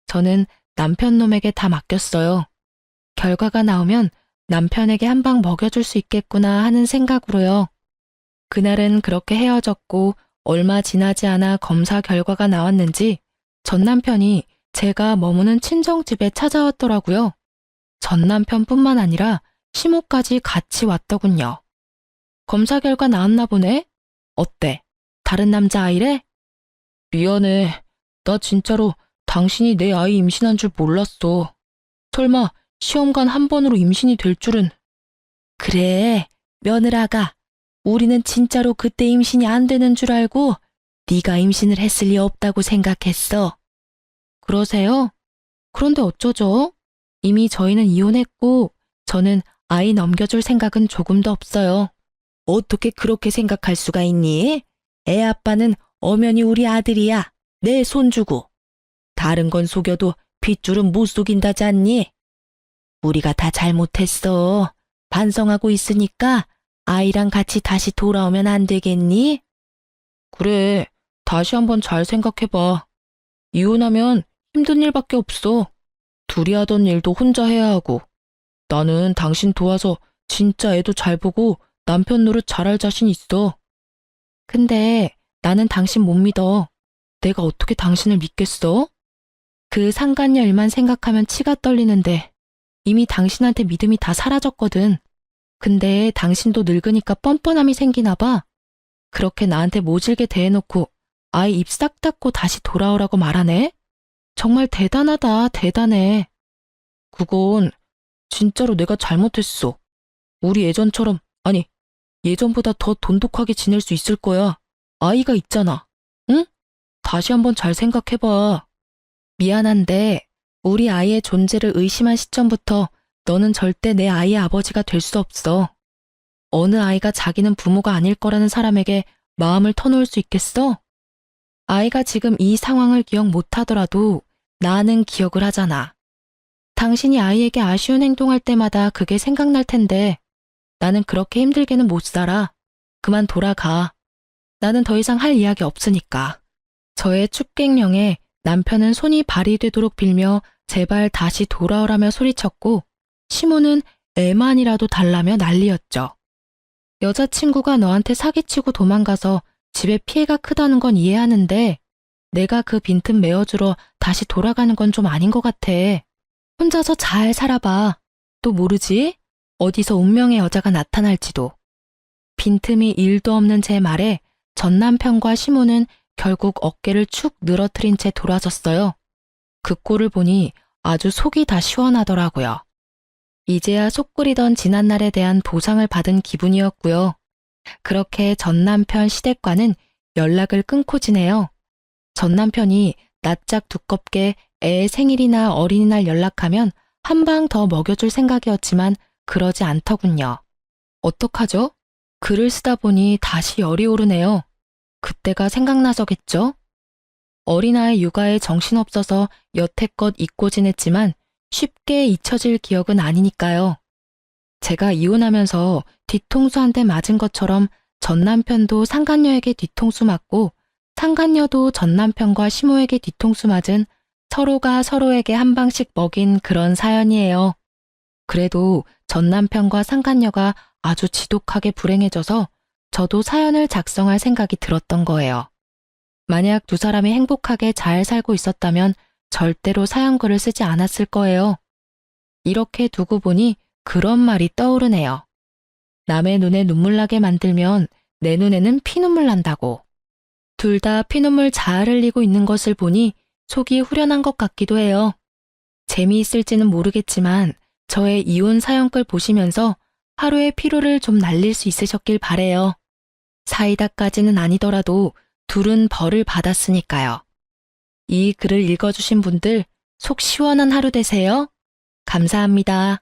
저는 남편 놈에게 다 맡겼어요. 결과가 나오면 남편에게 한 방 먹여줄 수 있겠구나 하는 생각으로요. 그날은 그렇게 헤어졌고 얼마 지나지 않아 검사 결과가 나왔는지 전 남편이 제가 머무는 친정집에 찾아왔더라고요. 전 남편뿐만 아니라 시모까지 같이 왔더군요. 검사 결과 나왔나 보네? 어때? 다른 남자아이래? 미안해. 나 진짜로 당신이 내 아이 임신한 줄 몰랐어. 설마 시험관 한 번으로 임신이 될 줄은. 그래, 며느라가. 우리는 진짜로 그때 임신이 안 되는 줄 알고 네가 임신을 했을 리 없다고 생각했어. 그러세요? 그런데 어쩌죠? 이미 저희는 이혼했고 저는 아이 넘겨줄 생각은 조금도 없어요. 어떻게 그렇게 생각할 수가 있니? 애 아빠는 엄연히 우리 아들이야. 내 손주고. 다른 건 속여도 핏줄은 못 속인다지 않니? 우리가 다 잘못했어. 반성하고 있으니까 아이랑 같이 다시 돌아오면 안 되겠니? 그래, 다시 한번 잘 생각해봐. 이혼하면 힘든 일밖에 없어. 둘이 하던 일도 혼자 해야 하고. 나는 당신 도와서 진짜 애도 잘 보고 남편 노릇 잘할 자신 있어. 근데 나는 당신 못 믿어. 내가 어떻게 당신을 믿겠어? 그 상간녀 일만 생각하면 치가 떨리는데 이미 당신한테 믿음이 다 사라졌거든. 근데 당신도 늙으니까 뻔뻔함이 생기나 봐. 그렇게 나한테 모질게 대해놓고 아이 입 싹 닫고 다시 돌아오라고 말하네? 정말 대단하다, 대단해. 그건 진짜로 내가 잘못했어. 우리 예전처럼, 아니, 예전보다 더 돈독하게 지낼 수 있을 거야. 아이가 있잖아. 응? 다시 한번 잘 생각해봐. 미안한데 우리 아이의 존재를 의심한 시점부터 너는 절대 내 아이의 아버지가 될 수 없어. 어느 아이가 자기는 부모가 아닐 거라는 사람에게 마음을 터놓을 수 있겠어? 아이가 지금 이 상황을 기억 못하더라도 나는 기억을 하잖아. 당신이 아이에게 아쉬운 행동할 때마다 그게 생각날 텐데 나는 그렇게 힘들게는 못 살아. 그만 돌아가. 나는 더 이상 할 이야기 없으니까. 저의 축객령에 남편은 손이 발이 되도록 빌며 제발 다시 돌아오라며 소리쳤고 시모는 애만이라도 달라며 난리였죠. 여자친구가 너한테 사기치고 도망가서 집에 피해가 크다는 건 이해하는데 내가 그 빈틈 메워주러 다시 돌아가는 건 좀 아닌 것 같아. 혼자서 잘 살아봐. 또 모르지? 어디서 운명의 여자가 나타날지도. 빈틈이 1도 없는 제 말에 전 남편과 시모는 결국 어깨를 축 늘어뜨린 채 돌아섰어요. 그 꼴을 보니 아주 속이 다 시원하더라고요. 이제야 속 끓이던 지난날에 대한 보상을 받은 기분이었고요. 그렇게 전 남편 시댁과는 연락을 끊고 지내요. 전 남편이 낯짝 두껍게 애의 생일이나 어린이날 연락하면 한 방 더 먹여줄 생각이었지만 그러지 않더군요. 어떡하죠? 글을 쓰다 보니 다시 열이 오르네요. 그때가 생각나서겠죠? 어린아이 육아에 정신없어서 여태껏 잊고 지냈지만 쉽게 잊혀질 기억은 아니니까요. 제가 이혼하면서 뒤통수 한 대 맞은 것처럼 전 남편도 상간녀에게 뒤통수 맞고 상간녀도 전 남편과 시모에게 뒤통수 맞은 서로가 서로에게 한 방씩 먹인 그런 사연이에요. 그래도 전 남편과 상간녀가 아주 지독하게 불행해져서 저도 사연을 작성할 생각이 들었던 거예요. 만약 두 사람이 행복하게 잘 살고 있었다면 절대로 사연글을 쓰지 않았을 거예요. 이렇게 두고 보니 그런 말이 떠오르네요. 남의 눈에 눈물 나게 만들면 내 눈에는 피눈물 난다고. 둘 다 피눈물 잘 흘리고 있는 것을 보니 속이 후련한 것 같기도 해요. 재미있을지는 모르겠지만 저의 이혼 사연글 보시면서 하루의 피로를 좀 날릴 수 있으셨길 바래요. 사이다까지는 아니더라도 둘은 벌을 받았으니까요. 이 글을 읽어주신 분들 속 시원한 하루 되세요. 감사합니다.